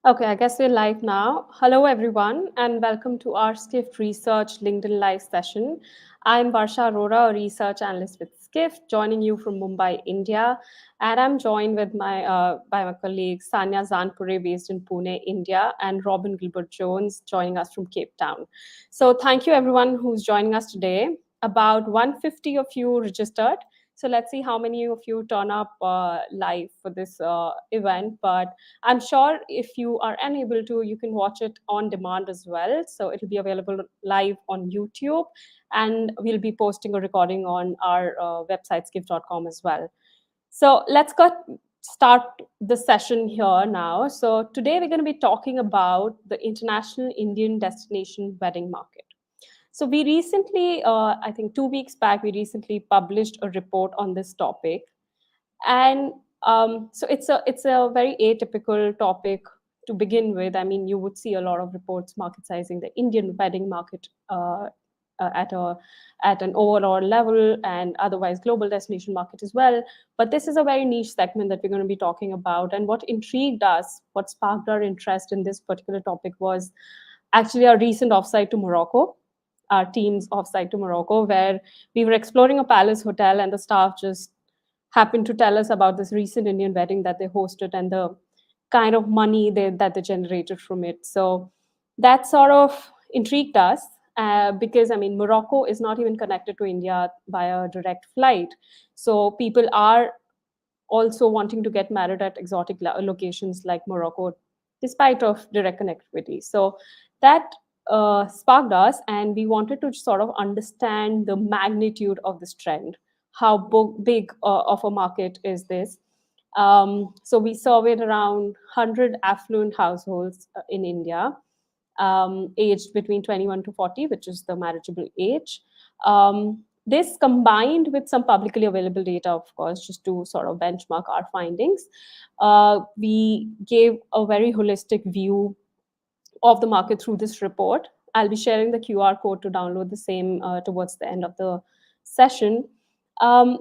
Okay, I guess we're live now. Hello, everyone, and welcome to our Skift Research LinkedIn Live session. I'm Varsha Arora, a research analyst with Skift, joining you from Mumbai, India. And I'm joined with by my colleagues Sanya Zanpure, based in Pune, India, and Robin Gilbert Jones, joining us from Cape Town. So thank you, everyone who's joining us today. About 150 of you registered. So let's see how many of you turn up live for this event. But I'm sure if you are unable to, you can watch it on demand as well. So it'll be available live on YouTube, and we'll be posting a recording on our website, skift.com, as well. So start the session here now. So today we're going to be talking about the international Indian destination wedding market. So we recently, I think 2 weeks back, we recently published a report on this topic, and so it's a very atypical topic to begin with. I mean, you would see a lot of reports market sizing the Indian wedding market at an overall level, and otherwise global destination market as well. But this is a very niche segment that we're going to be talking about. And what intrigued us, what sparked our interest in this particular topic, was actually our recent offsite to Morocco, our team's offsite to Morocco, where we were exploring a palace hotel, and the staff just happened to tell us about this recent Indian wedding that they hosted and the kind of money that they generated from it. So that sort of intrigued us, because I mean, Morocco is not even connected to India by a direct flight. So people are also wanting to get married at exotic locations like Morocco, despite of direct connectivity. So that sparked us, and we wanted to sort of understand the magnitude of this trend. How big of a market is this? So we surveyed around 100 affluent households in India, aged between 21 to 40, which is the marriageable age. This combined with some publicly available data, of course, just to sort of benchmark our findings, we gave a very holistic view of the market through this report. I'll be sharing the QR code to download the same towards the end of the session.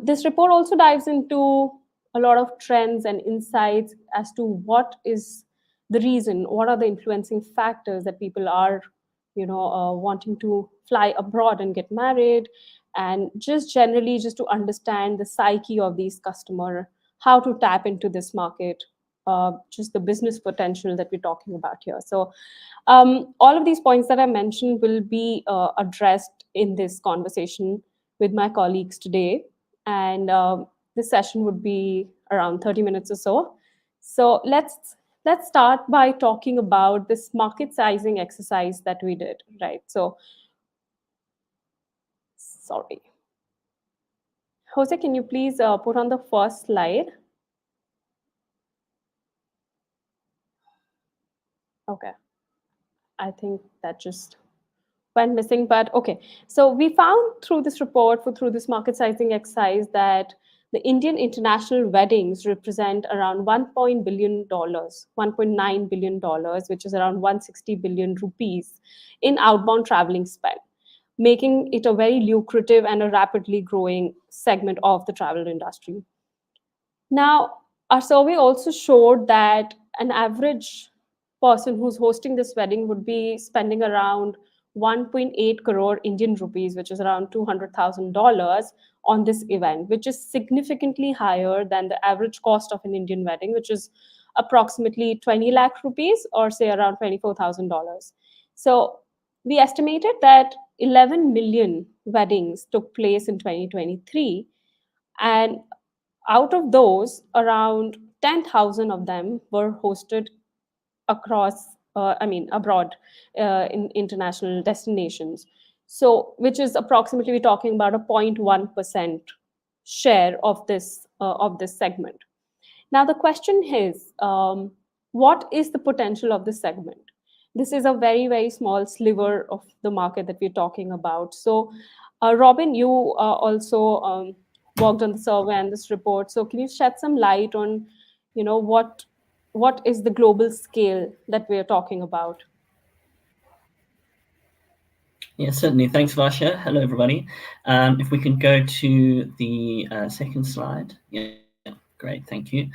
This report also dives into a lot of trends and insights as to what is the reason, what are the influencing factors that people are, wanting to fly abroad and get married, and just generally just to understand the psyche of these customer, how to tap into this market, just the business potential that we're talking about here. So all of these points that I mentioned will be addressed in this conversation with my colleagues today. And this session would be around 30 minutes or so. So let's start by talking about this market sizing exercise that we did, right? So, sorry. Jose, can you please put on the first slide? Okay. I think that just went missing, but okay. So we found through this report, through this market sizing exercise, that The Indian international weddings represent around $1.9 billion, which is around 160 billion rupees in outbound traveling spend, making it a very lucrative and a rapidly growing segment of the travel industry. Now, our survey also showed that an average person who's hosting this wedding would be spending around 1.8 crore Indian rupees, which is around $200,000 on this event, which is significantly higher than the average cost of an Indian wedding, which is approximately 20 lakh rupees or say around $24,000. So we estimated that 11 million weddings took place in 2023, and out of those, around 10,000 of them were hosted across, abroad, in international destinations. So, which is approximately, we're talking about a 0.1% share of this segment. Now, the question is, what is the potential of this segment? This is a very, very small sliver of the market that we're talking about. So, Robin, you also worked on the survey and this report. So, can you shed some light on, what is the global scale that we're talking about? Yeah, certainly. Thanks, Varsha. Hello, everybody. If we can go to the second slide. Yeah, great. Thank you.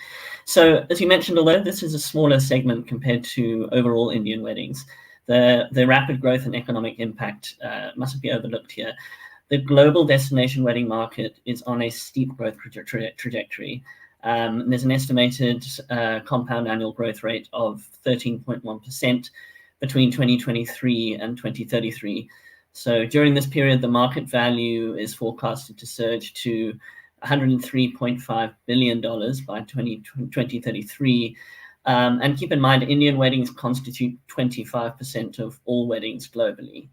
So, as you mentioned, although this is a smaller segment compared to overall Indian weddings, the rapid growth and economic impact mustn't be overlooked here. The global destination wedding market is on a steep growth trajectory. There's an estimated compound annual growth rate of 13.1% between 2023 and 2033. So during this period, the market value is forecasted to surge to $103.5 billion by 2033. And keep in mind, Indian weddings constitute 25% of all weddings globally.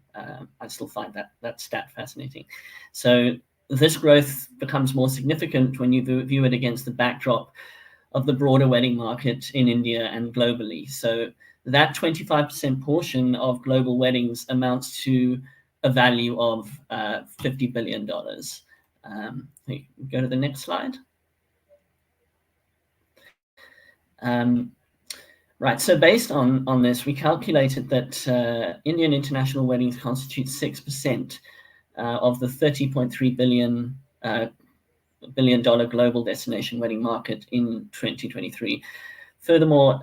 I still find that stat fascinating. So this growth becomes more significant when you view it against the backdrop of the broader wedding market in India and globally. So that 25% portion of global weddings amounts to a value of $50 billion. Go to the next slide. Right, so based on this, we calculated that Indian international weddings constitute 6% of the $30.3 billion global destination wedding market in 2023. Furthermore,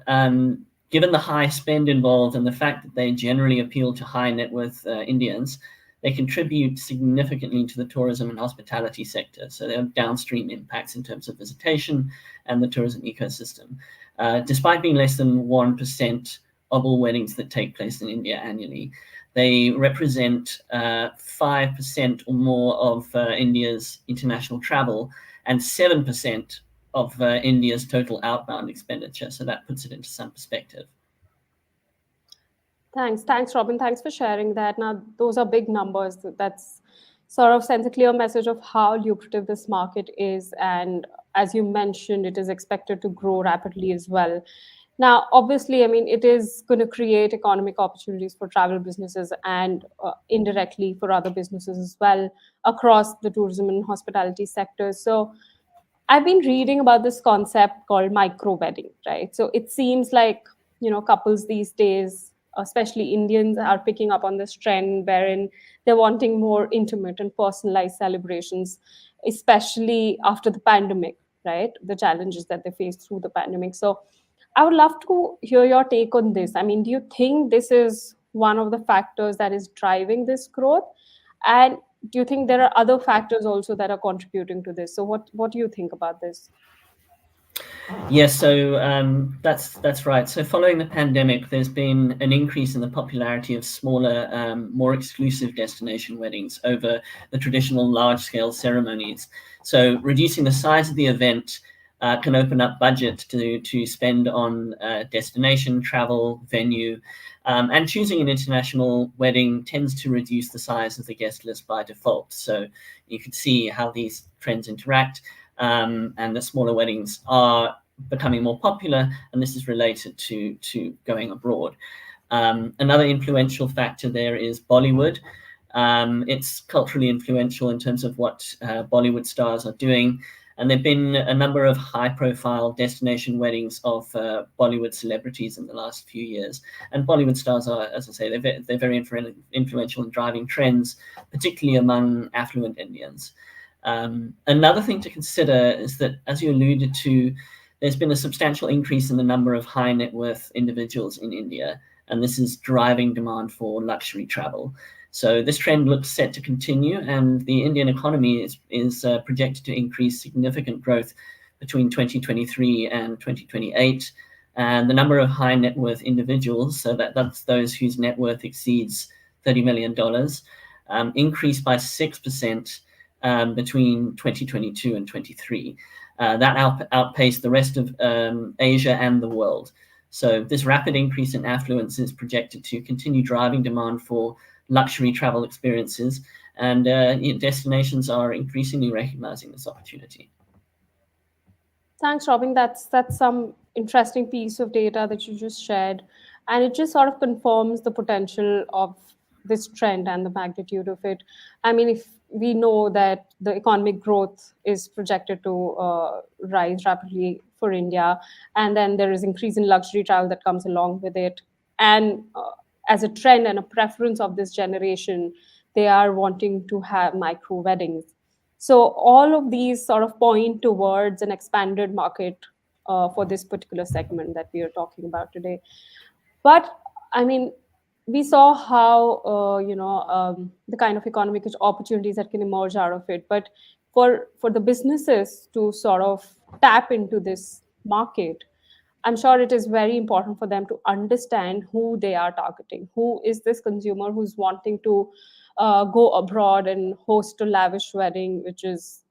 given the high spend involved and the fact that they generally appeal to high net worth Indians, they contribute significantly to the tourism and hospitality sector. So there are downstream impacts in terms of visitation and the tourism ecosystem. Despite being less than 1% of all weddings that take place in India annually, they represent 5% or more of India's international travel and 7% of India's total outbound expenditure. So that puts it into some perspective. Thanks, Robin. Thanks for sharing that. Now, those are big numbers. That's sort of sends a clear message of how lucrative this market is. And as you mentioned, it is expected to grow rapidly as well. Now, obviously, it is going to create economic opportunities for travel businesses and indirectly for other businesses as well across the tourism and hospitality sectors. So, I've been reading about this concept called micro wedding, right? So it seems like, couples these days, especially Indians, are picking up on this trend wherein they're wanting more intimate and personalized celebrations, especially after the pandemic, right? The challenges that they faced through the pandemic. So I would love to hear your take on this. Do you think this is one of the factors that is driving this growth? And do you think there are other factors also that are contributing to this? So what do you think about this? Yes, so that's right. So following the pandemic, there's been an increase in the popularity of smaller, more exclusive destination weddings over the traditional large-scale ceremonies. So reducing the size of the event can open up budget to spend on destination, travel, venue, and choosing an international wedding tends to reduce the size of the guest list by default. So you can see how these trends interact, and the smaller weddings are becoming more popular, and this is related to going abroad. Another influential factor there is Bollywood. It's culturally influential in terms of what Bollywood stars are doing. And there have been a number of high-profile destination weddings of Bollywood celebrities in the last few years. And Bollywood stars are, as I say, they're very influential in driving trends, particularly among affluent Indians. Another thing to consider is that, as you alluded to, there's been a substantial increase in the number of high net worth individuals in India, and this is driving demand for luxury travel. So this trend looks set to continue, and the Indian economy is projected to increase significant growth between 2023 and 2028. And the number of high net worth individuals, so that's those whose net worth exceeds $30 million, increased by 6% between 2022 and 23. That outpaced the rest of Asia and the world. So this rapid increase in affluence is projected to continue driving demand for luxury travel experiences, and destinations are increasingly recognizing this opportunity. Thanks, Robin. That's some interesting piece of data that you just shared, and it just sort of confirms the potential of this trend and the magnitude of it. I mean, if we know that the economic growth is projected to rise rapidly for India, and then there is increase in luxury travel that comes along with it, and as a trend and a preference of this generation, they are wanting to have micro weddings. So all of these sort of point towards an expanded market for this particular segment that we are talking about today. But I mean, we saw how the kind of economic opportunities that can emerge out of it. But for the businesses to sort of tap into this market, I'm sure it is very important for them to understand who they are targeting. Who is this consumer who's wanting to go abroad and host a lavish wedding, which is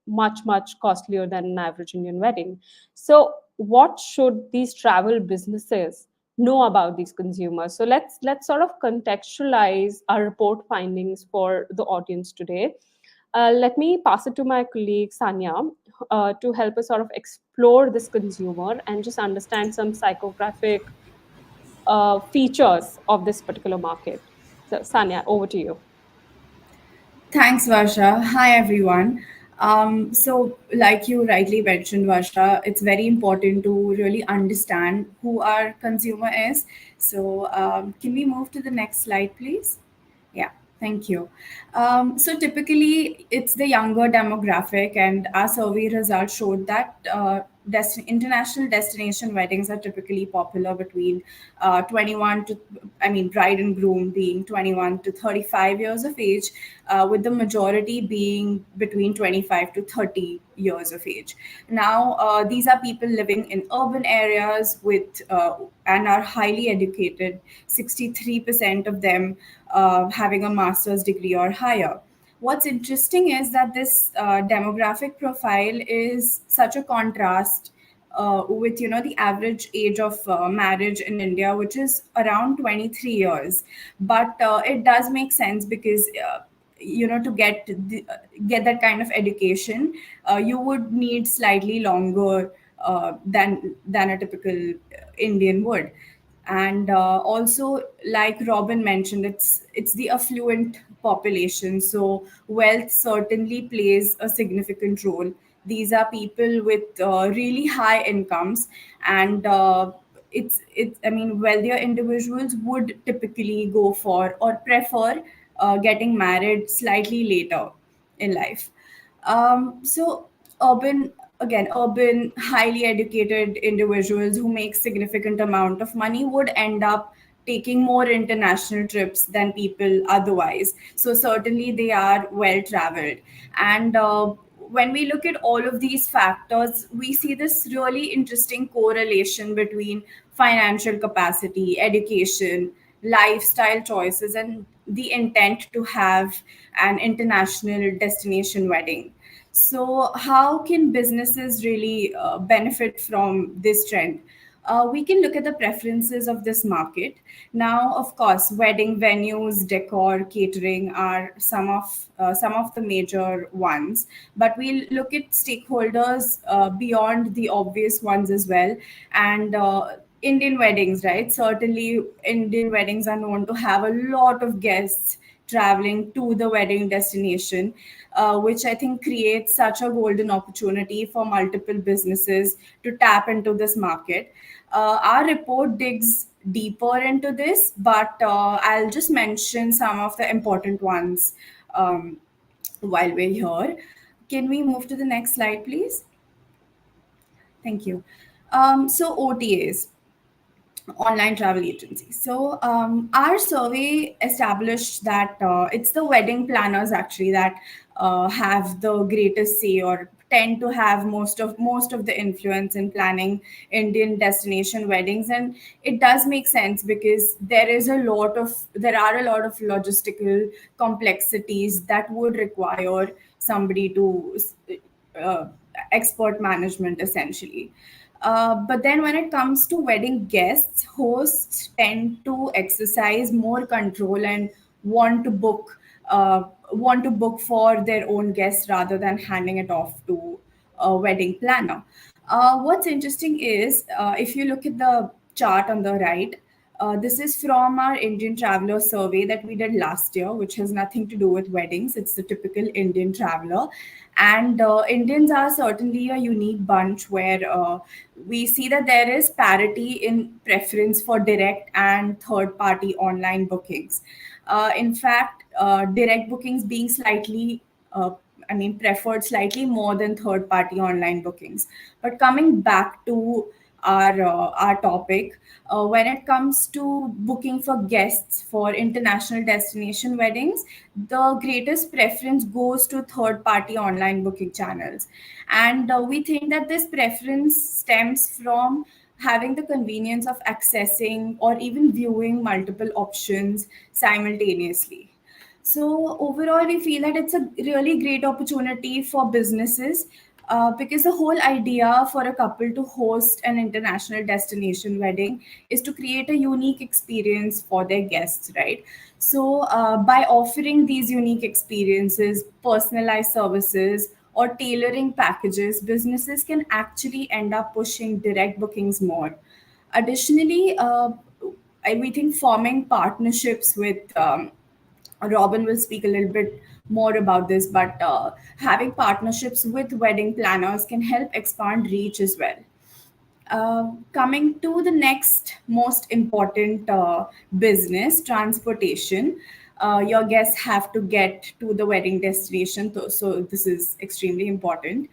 much, much costlier than an average Indian wedding? So, what should these travel businesses know about these consumers? So let's sort of contextualize our report findings for the audience today. Let me pass it to my colleague Sanya to help us sort of explore this consumer and just understand some psychographic features of this particular market. So, Sanya, over to you. Thanks, Varsha. Hi, everyone. So, like you rightly mentioned, Varsha, it's very important to really understand who our consumer is. So, can we move to the next slide, please? Yeah, thank you. So typically, it's the younger demographic, and our survey results showed that international destination weddings are typically popular between 21 to, I mean, bride and groom being 21 to 35 years of age, with the majority being between 25 to 30 years of age. Now, these are people living in urban areas with and are highly educated. 63% of them having a master's degree or higher. What's interesting is that this demographic profile is such a contrast with the average age of marriage in India, which is around 23 years. But it does make sense because to get that kind of education, you would need slightly longer than a typical Indian would. And also, like Robin mentioned, it's the affluent population, so wealth certainly plays a significant role. These are people with really high incomes, and it's I mean, wealthier individuals would typically go for or prefer getting married slightly later in life. So urban, highly educated individuals who make significant amount of money would end up taking more international trips than people otherwise. So certainly they are well traveled. And when we look at all of these factors, we see this really interesting correlation between financial capacity, education, lifestyle choices, and the intent to have an international destination wedding. So, how can businesses really benefit from this trend? We can look at the preferences of this market. Now, of course, wedding venues, decor, catering are some of the major ones. But we'll look at stakeholders beyond the obvious ones as well. And Indian weddings, right? Certainly, Indian weddings are known to have a lot of guests traveling to the wedding destination, which I think creates such a golden opportunity for multiple businesses to tap into this market. Our report digs deeper into this, but I'll just mention some of the important ones while we're here. Can we move to the next slide, please? Thank you. So OTAs, online travel agency. So our survey established that it's the wedding planners actually that have the greatest say or tend to have most of the influence in planning Indian destination weddings. And it does make sense because there are a lot of logistical complexities that would require somebody to uh, expert management essentially. But then when it comes to wedding guests, hosts tend to exercise more control and want to book want to book for their own guests rather than handing it off to a wedding planner. What's interesting is if you look at the chart on the right, this is from our Indian traveler survey that we did last year, which has nothing to do with weddings. It's the typical Indian traveler. And Indians are certainly a unique bunch where we see that there is parity in preference for direct and third party online bookings. In fact, direct bookings being preferred slightly more than third party online bookings. But coming back to our topic, when it comes to booking for guests for international destination weddings, the greatest preference goes to third party online booking channels. And we think that this preference stems from having the convenience of accessing or even viewing multiple options simultaneously. So overall, we feel that it's a really great opportunity for businesses because the whole idea for a couple to host an international destination wedding is to create a unique experience for their guests, right? So by offering these unique experiences, personalized services, or tailoring packages, businesses can actually end up pushing direct bookings more. Additionally, we think forming partnerships with Robin will speak a little bit more about this, but having partnerships with wedding planners can help expand reach as well. Coming to the next most important business, transportation. Your guests have to get to the wedding destination, so this is extremely important.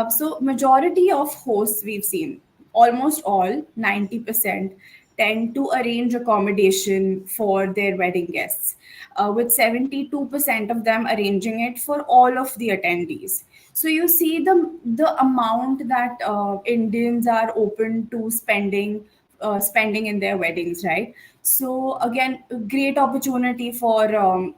So majority of hosts we've seen, almost all, 90%, tend to arrange accommodation for their wedding guests, with 72% of them arranging it for all of the attendees. So you see the amount that Indians are open to spending in their weddings, right? So again, a great opportunity for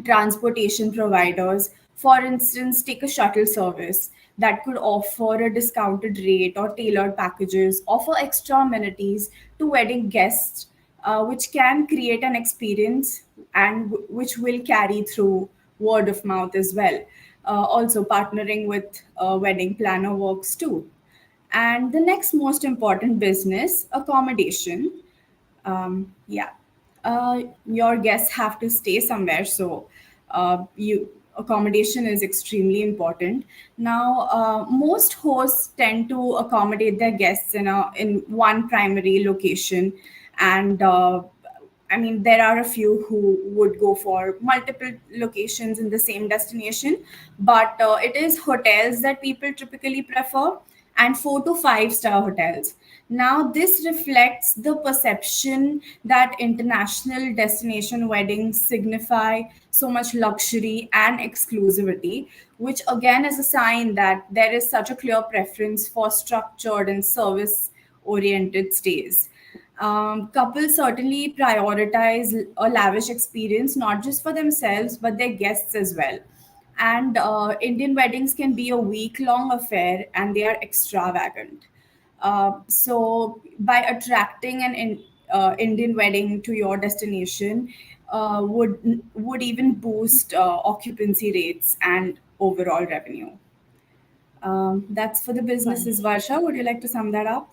transportation providers. For instance, take a shuttle service that could offer a discounted rate or tailored packages, offer extra amenities to wedding guests, which can create an experience and which will carry through word of mouth as well. Also, partnering with a wedding planner works too. And the next most important business, accommodation. Yeah, your guests have to stay somewhere, so you accommodation is extremely important. Now, most hosts tend to accommodate their guests in one primary location, and there are a few who would go for multiple locations in the same destination, but it is hotels that people typically prefer, and 4 to 5 star hotels. Now, this reflects the perception that international destination weddings signify so much luxury and exclusivity, which again is a sign that there is such a clear preference for structured and service oriented stays. Couples certainly prioritize a lavish experience, not just for themselves, but their guests as well. And Indian weddings can be a week long affair and they are extravagant. So, by attracting Indian wedding to your destination, would even boost occupancy rates and overall revenue. That's for the Right. businesses. Varsha, would you like to sum that up?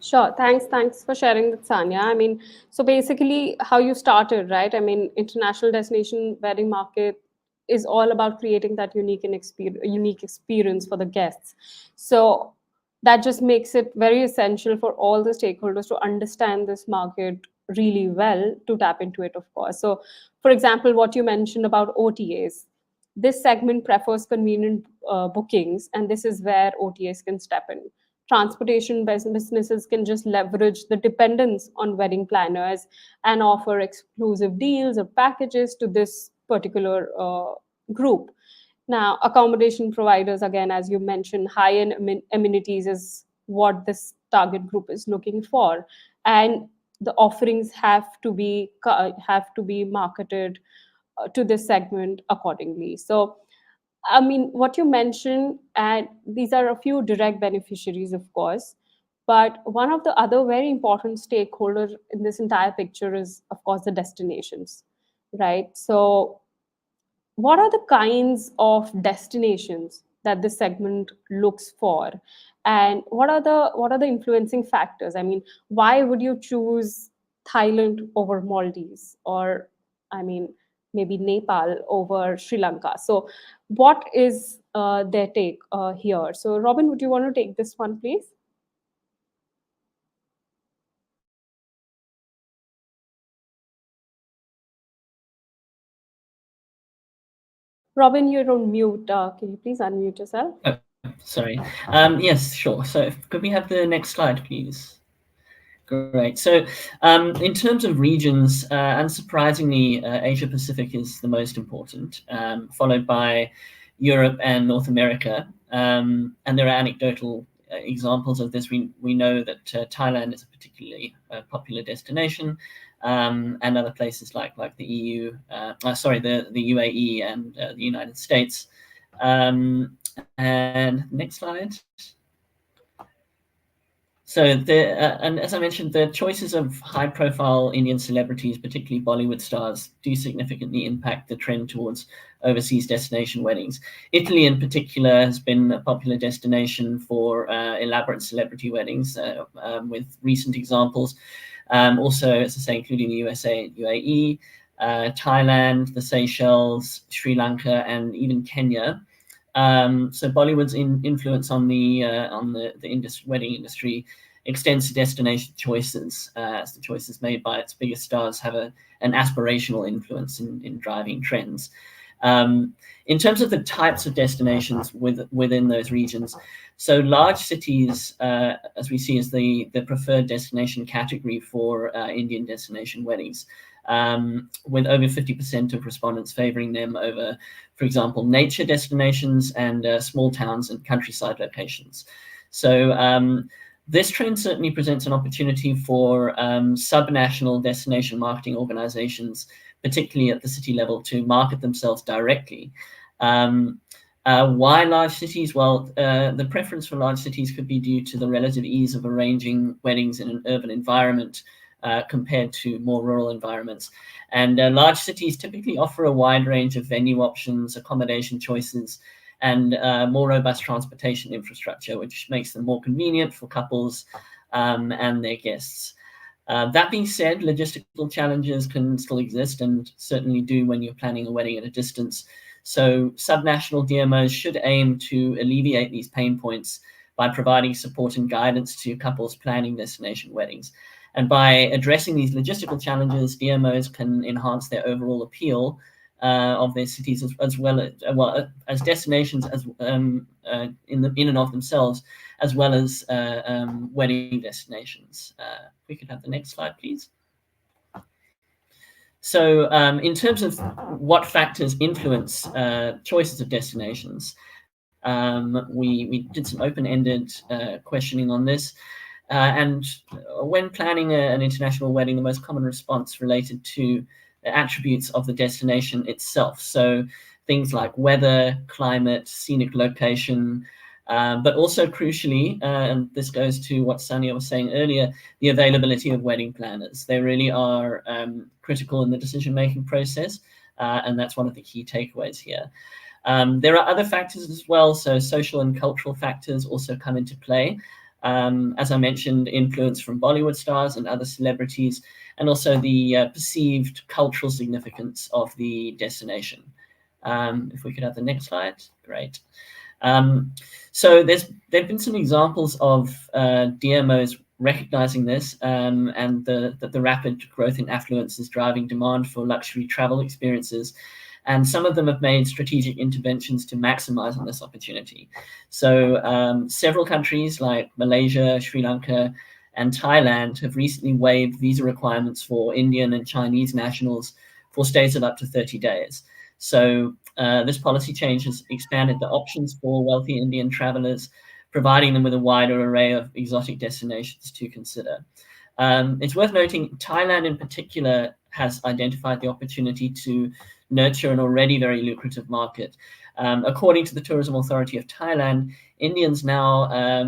Sure. Thanks for sharing that, Sanya. I mean, so basically, how you started, right? I mean, international destination wedding market is all about creating that unique experience for the guests. So that just makes it very essential for all the stakeholders to understand this market really well to tap into it, of course. So, for example, what you mentioned about OTAs, this segment prefers convenient bookings, and this is where OTAs can step in. Transportation businesses can just leverage the dependence on wedding planners and offer exclusive deals or packages to this particular group. Now, accommodation providers, again, as you mentioned, high-end amenities is what this target group is looking for, and the offerings have to be marketed to this segment accordingly. So, I mean, what you mentioned, and these are a few direct beneficiaries, of course, but one of the other very important stakeholders in this entire picture is, of course, the destinations, right? So, what are the kinds of destinations that this segment looks for, and what are the influencing factors? I mean, why would you choose Thailand over Maldives, or I mean, maybe Nepal over Sri Lanka? So what is their take here? So Robin, would you want to take this one, please? Robin, you're on mute. Can you please unmute yourself? Oh, sorry. Yes, sure. So could we have the next slide, please? Great. So in terms of regions, unsurprisingly, Asia Pacific is the most important, followed by Europe and North America. And there are anecdotal examples of this. We know that Thailand is a particularly popular destination, and other places like the EU, the UAE and the United States. And next slide. So and as I mentioned, the choices of high-profile Indian celebrities, particularly Bollywood stars, do significantly impact the trend towards overseas destination weddings. Italy, in particular, has been a popular destination for elaborate celebrity weddings, with recent examples. Also, as I say, including the USA and UAE, Thailand, the Seychelles, Sri Lanka, and even Kenya. So Bollywood's influence on the wedding industry extends to destination choices, as the choices made by its biggest stars have an aspirational influence in driving trends. In terms of the types of destinations within those regions, so large cities, as we see, as the preferred destination category for Indian destination weddings, with over 50% of respondents favoring them over, for example, nature destinations and small towns and countryside locations. So this trend certainly presents an opportunity for subnational destination marketing organizations, particularly at the city level, to market themselves directly. Why large cities? Well, the preference for large cities could be due to the relative ease of arranging weddings in an urban environment compared to more rural environments. And large cities typically offer a wide range of venue options, accommodation choices, and more robust transportation infrastructure, which makes them more convenient for couples and their guests. That being said, logistical challenges can still exist, and certainly do when you're planning a wedding at a distance. So subnational DMOs should aim to alleviate these pain points by providing support and guidance to couples planning destination weddings. And by addressing these logistical challenges, DMOs can enhance their overall appeal of their cities as well as destinations as in and of themselves, as well as wedding destinations. We could have the next slide, please. So in terms of what factors influence choices of destinations, we did some open-ended questioning on this. And when planning an international wedding, the most common response related to the attributes of the destination itself. So things like weather, climate, scenic location, but also crucially, and this goes to what Sanya was saying earlier, the availability of wedding planners. They really are critical in the decision-making process, and that's one of the key takeaways here. There are other factors as well, so social and cultural factors also come into play. As I mentioned, influence from Bollywood stars and other celebrities, and also the perceived cultural significance of the destination. If we could have the next slide, great. So there've been some examples of DMOs recognizing this, and that the rapid growth in affluence is driving demand for luxury travel experiences. And some of them have made strategic interventions to maximize on this opportunity. So several countries like Malaysia, Sri Lanka, and Thailand have recently waived visa requirements for Indian and Chinese nationals for stays of up to 30 days. So this policy change has expanded the options for wealthy Indian travelers, providing them with a wider array of exotic destinations to consider. It's worth noting Thailand in particular has identified the opportunity to nurture an already very lucrative market. According to the Tourism Authority of Thailand, Indians now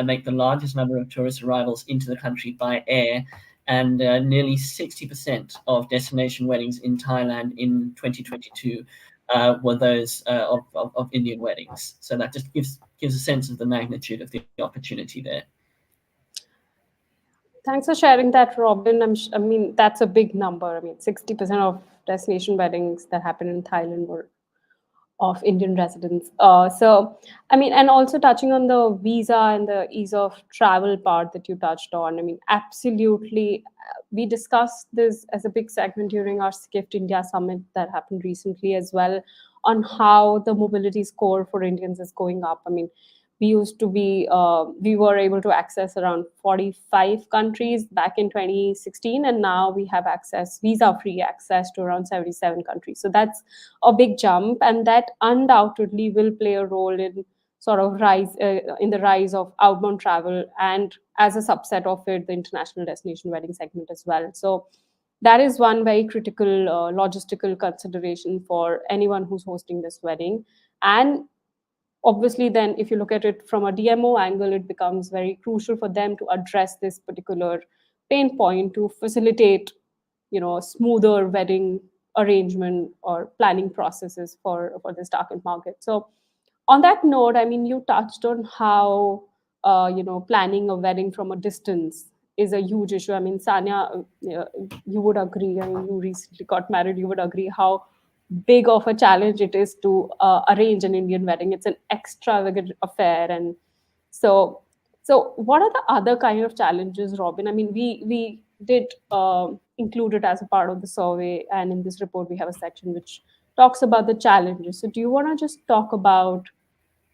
make the largest number of tourist arrivals into the country by air, and nearly 60% of destination weddings in Thailand in 2022 were those of Indian weddings. So that just gives a sense of the magnitude of the opportunity there. Thanks for sharing that, Robin. I mean, that's a big number. I mean, 60% of destination weddings that happen in Thailand were of Indian residents. So, I mean, and also touching on the visa and the ease of travel part that you touched on, I mean, absolutely. We discussed this as a big segment during our Skift India Summit that happened recently as well, on how the mobility score for Indians is going up. I mean, we were able to access around 45 countries back in 2016, and now we have visa-free access to around 77 countries. So that's a big jump, and that undoubtedly will play a role in sort of the rise of outbound travel, and as a subset of it, the international destination wedding segment as well. So that is one very critical logistical consideration for anyone who's hosting this wedding. And obviously, then if you look at it from a DMO angle, it becomes very crucial for them to address this particular pain point to facilitate, smoother wedding arrangement or planning processes for this target market. So on that note, I mean, you touched on how planning a wedding from a distance is a huge issue. I mean, Sanya, you would agree. I mean, you recently got married. You would agree how big of a challenge it is to arrange an Indian wedding. It's an extravagant affair, and so what are the other kind of challenges, Robin? I mean, we did include it as a part of the survey, and in this report we have a section which talks about the challenges. So do you want to just talk about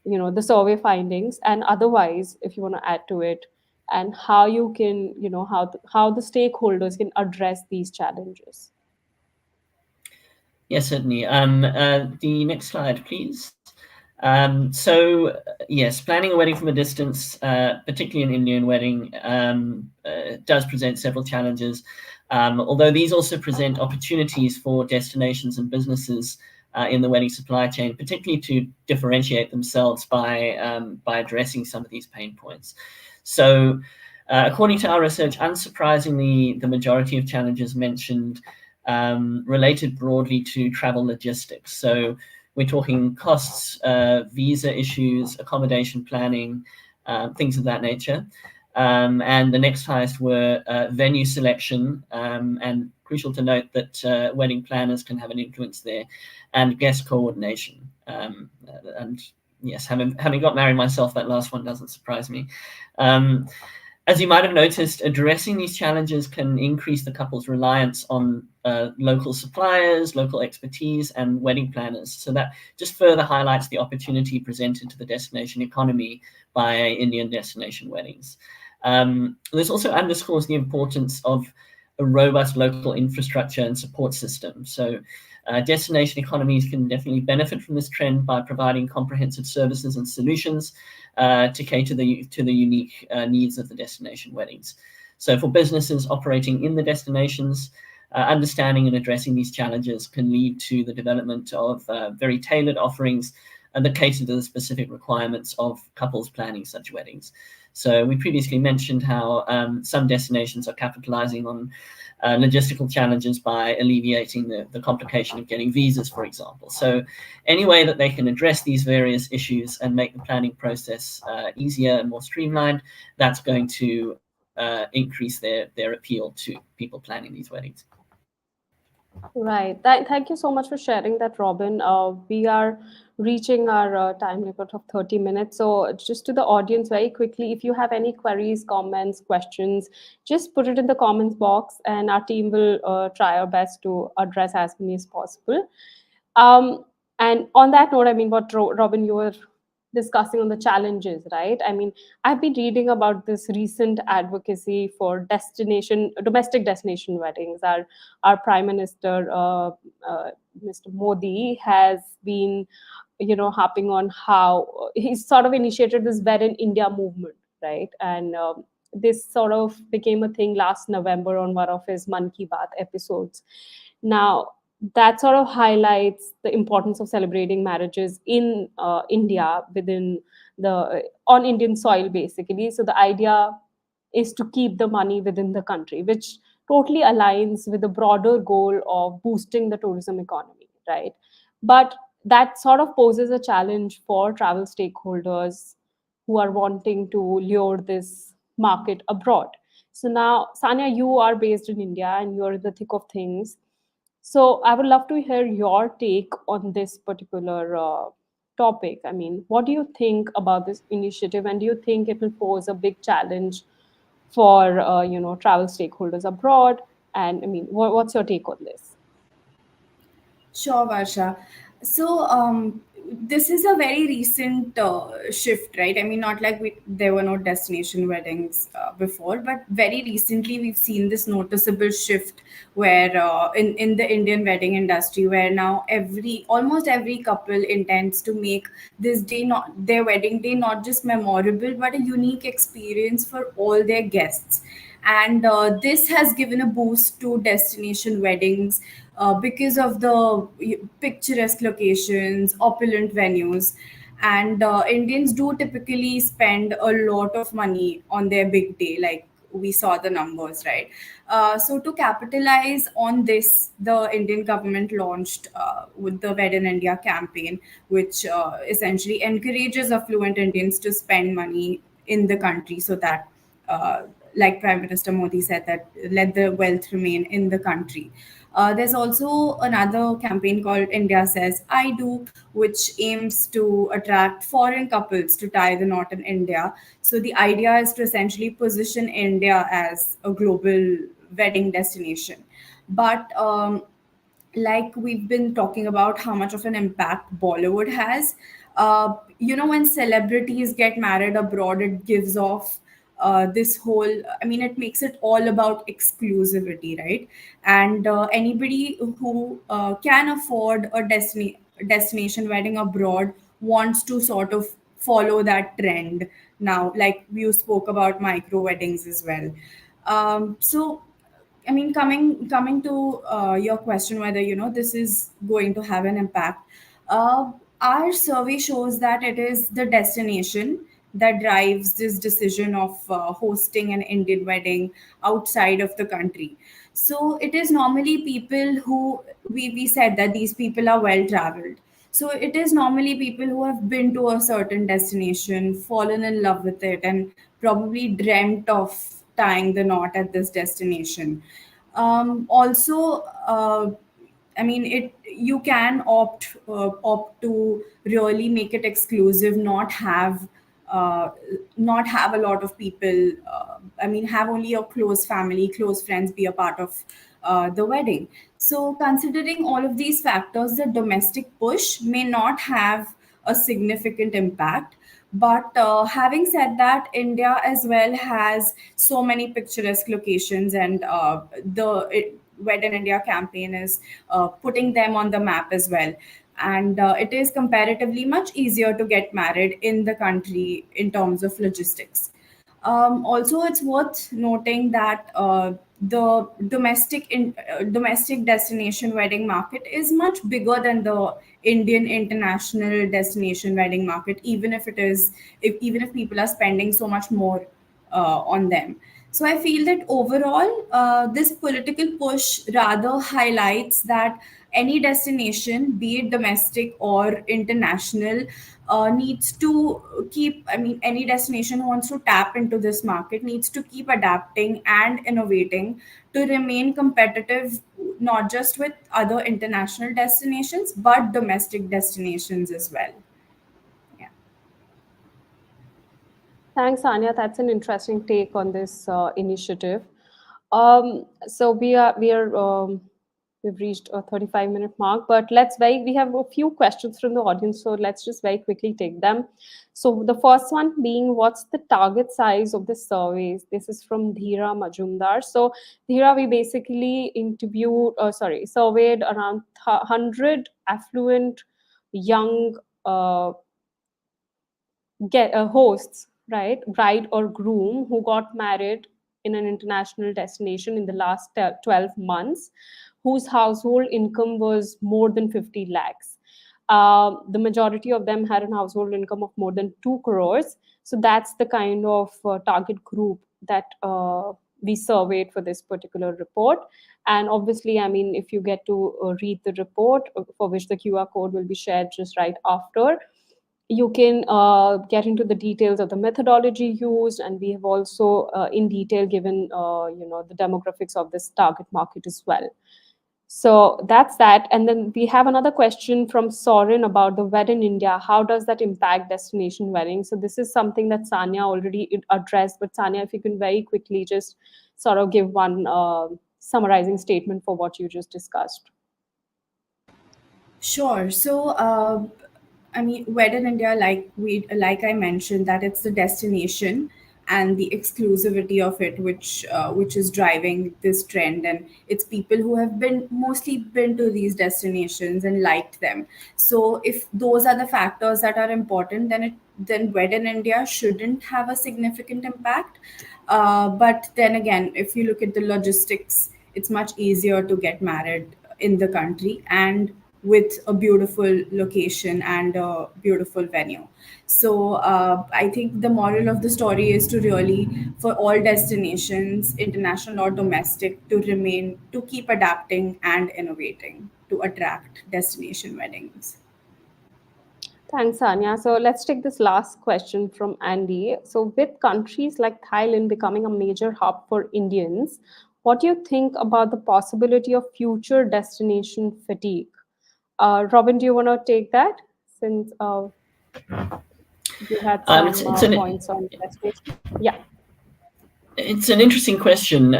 the survey findings, and otherwise if you want to add to it, and how you can how the stakeholders can address these challenges? Yes, certainly. The next slide, please. So, yes, planning a wedding from a distance, particularly an Indian wedding, does present several challenges, although these also present opportunities for destinations and businesses in the wedding supply chain, particularly to differentiate themselves by addressing some of these pain points. So, according to our research, unsurprisingly, the majority of challenges mentioned related broadly to travel logistics. So we're talking costs, visa issues, accommodation planning, things of that nature. And the next highest were venue selection, and crucial to note that wedding planners can have an influence there, and guest coordination. And yes, having got married myself, that last one doesn't surprise me. As you might have noticed, addressing these challenges can increase the couple's reliance on local suppliers, local expertise, and wedding planners. So that just further highlights the opportunity presented to the destination economy by Indian destination weddings. This also underscores the importance of a robust local infrastructure and support system. So destination economies can definitely benefit from this trend by providing comprehensive services and solutions to cater to the unique needs of the destination weddings. So for businesses operating in the destinations, understanding and addressing these challenges can lead to the development of very tailored offerings that cater to the specific requirements of couples planning such weddings. So we previously mentioned how some destinations are capitalizing on logistical challenges by alleviating the complication of getting visas, for example. So any way that they can address these various issues and make the planning process easier and more streamlined, that's going to increase their appeal to people planning these weddings. Right. Thank you so much for sharing that, Robin. We are reaching our time limit of 30 minutes. So, just to the audience, very quickly, if you have any queries, comments, questions, just put it in the comments box, and our team will try our best to address as many as possible. Um, and on that note, I mean, what Robin, you were discussing on the challenges, right? I mean, I've been reading about this recent advocacy for domestic destination weddings. Our Prime Minister, Mr. Modi, has been, harping on how he's sort of initiated this Wed in India movement, right? And this sort of became a thing last November on one of his Man Ki Baat episodes. Now, that sort of highlights the importance of celebrating marriages in India within the on Indian soil, basically. So the idea is to keep the money within the country, which totally aligns with the broader goal of boosting the tourism economy, right? But that sort of poses a challenge for travel stakeholders who are wanting to lure this market abroad. So now, Sanya, you are based in India and you're in the thick of things. So I would love to hear your take on this particular topic. I mean, what do you think about this initiative, and do you think it will pose a big challenge for travel stakeholders abroad? And I mean, what's your take on this? Sure, Varsha. So, this is a very recent shift, right? I mean, not like there were no destination weddings before, but very recently we've seen this noticeable shift where in the Indian wedding industry, where now almost every couple intends to make this day, not their wedding day, not just memorable, but a unique experience for all their guests. And this has given a boost to destination weddings because of the picturesque locations, opulent venues. And Indians do typically spend a lot of money on their big day, like we saw the numbers, right? So, to capitalize on this, the Indian government launched with the Wed in India campaign, which essentially encourages affluent Indians to spend money in the country so that like Prime Minister Modi said, that let the wealth remain in the country. There's also another campaign called India Says I Do, which aims to attract foreign couples to tie the knot in India. So the idea is to essentially position India as a global wedding destination. But like we've been talking about how much of an impact Bollywood has. When celebrities get married abroad, it gives off this whole, I mean, it makes it all about exclusivity, right? And anybody who can afford a destination wedding abroad wants to sort of follow that trend now, like you spoke about micro weddings as well. So I mean, coming to your question, whether this is going to have an impact. Uh, our survey shows that it is the destination that drives this decision of hosting an Indian wedding outside of the country. So it is normally people who we said that these people are well traveled. So it is normally people who have been to a certain destination, fallen in love with it, and probably dreamt of tying the knot at this destination. Also, I mean, it you can opt to really make it exclusive, uh, not have a lot of people. I mean, have only your close family, close friends be a part of the wedding. So, considering all of these factors, the domestic push may not have a significant impact. But having said that, India as well has so many picturesque locations, and Wed in India campaign is putting them on the map as well. And it is comparatively much easier to get married in the country in terms of logistics. Also, it's worth noting that the domestic destination wedding market is much bigger than the Indian international destination wedding market, even if even if people are spending so much more on them. So I feel that overall, this political push rather highlights that any destination, be it domestic or international, needs to keep, I mean, any destination who wants to tap into this market needs to keep adapting and innovating to remain competitive, not just with other international destinations, but domestic destinations as well. Yeah. Thanks, Anya. That's an interesting take on this initiative. So we've reached a 35-minute mark, but we have a few questions from the audience, so let's just very quickly take them. So the first one being, what's the target size of the surveys? This is from Dhira Majumdar. So Dhira, we basically surveyed around 100 affluent young hosts, right, bride or groom who got married in an international destination in the last 12 months, whose household income was more than 50 lakhs. The majority of them had a household income of more than 2 crores. So that's the kind of target group that we surveyed for this particular report. And obviously, I mean, if you get to read the report, for which the QR code will be shared just right after, you can get into the details of the methodology used, and we have also in detail given the demographics of this target market as well. So that's that. And then we have another question from Soren about the wed in India. How does that impact destination wedding? So this is something that Sanya already addressed, but Sanya, if you can very quickly just sort of give one summarizing statement for what you just discussed. Sure. So, I mean, Wed in India, like I mentioned, that it's the destination and the exclusivity of it, which is driving this trend, and it's people who have mostly been to these destinations and liked them. So, if those are the factors that are important, then Wed in India shouldn't have a significant impact. But then again, if you look at the logistics, it's much easier to get married in the country and with a beautiful location and a beautiful venue. So I think the moral of the story is to really, for all destinations, international or domestic, to keep adapting and innovating to attract destination weddings. Thanks, Anya. So let's take this last question from Andy. So, with countries like Thailand becoming a major hub for Indians, what do you think about the possibility of future destination fatigue? Robin, do you want to take that, since you had some points on destination? Yeah. It's an interesting question.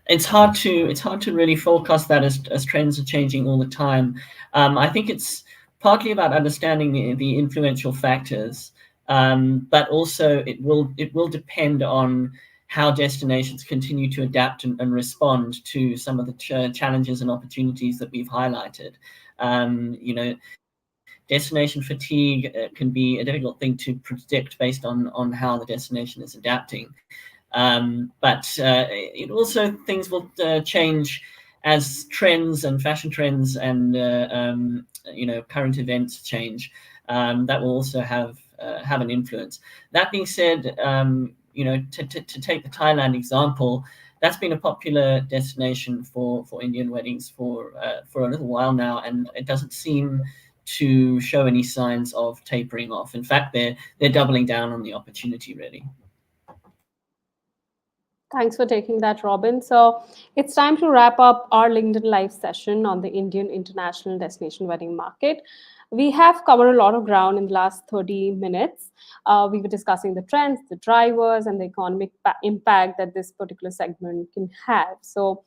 It's hard to really forecast that as trends are changing all the time. I think it's partly about understanding the influential factors, but also it will depend on how destinations continue to adapt and respond to some of the challenges and opportunities that we've highlighted. Destination fatigue can be a difficult thing to predict based on how the destination is adapting. But it also, things will change as trends and fashion trends and current events change. That will also have an influence. That being said, to take the Thailand example, that's been a popular destination for Indian weddings for a little while now, and it doesn't seem to show any signs of tapering off. In fact, they're doubling down on the opportunity, really. Thanks for taking that, Robin. So it's time to wrap up our LinkedIn Live session on the Indian international destination wedding market. We have covered a lot of ground in the last 30 minutes. We were discussing the trends, the drivers, and the economic impact that this particular segment can have. So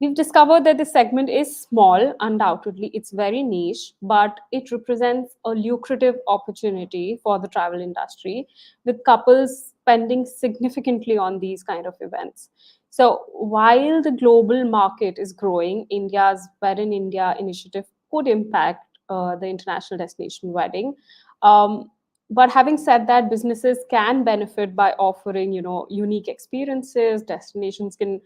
we've discovered that this segment is small, undoubtedly. It's very niche, but it represents a lucrative opportunity for the travel industry, with couples spending significantly on these kind of events. So while the global market is growing, India's Wed in India initiative could impact the international destination wedding. Um, But having said that, businesses can benefit by offering, unique experiences. Destinations can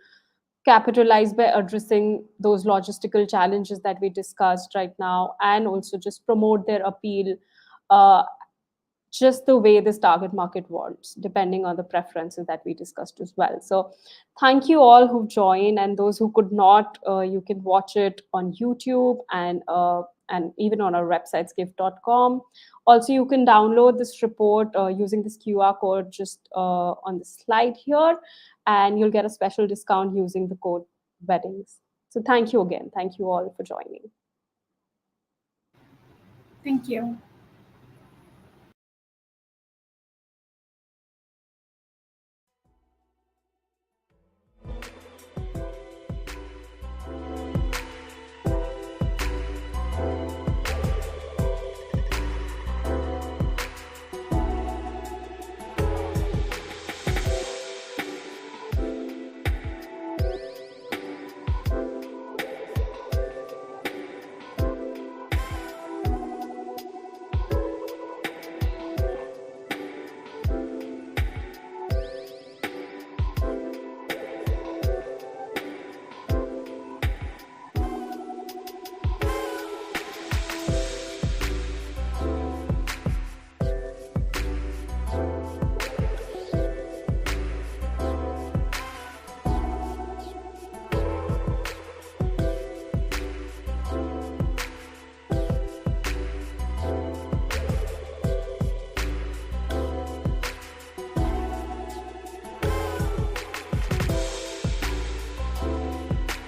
capitalize by addressing those logistical challenges that we discussed right now, and also just promote their appeal, uh, just the way this target market wants, depending on the preferences that we discussed as well. So, thank you all who joined, and those who could not, you can watch it on YouTube and even on our website skift.com. Also, you can download this report using this QR code just on the slide here, and you'll get a special discount using the code weddings. So, thank you again. Thank you all for joining. Thank you.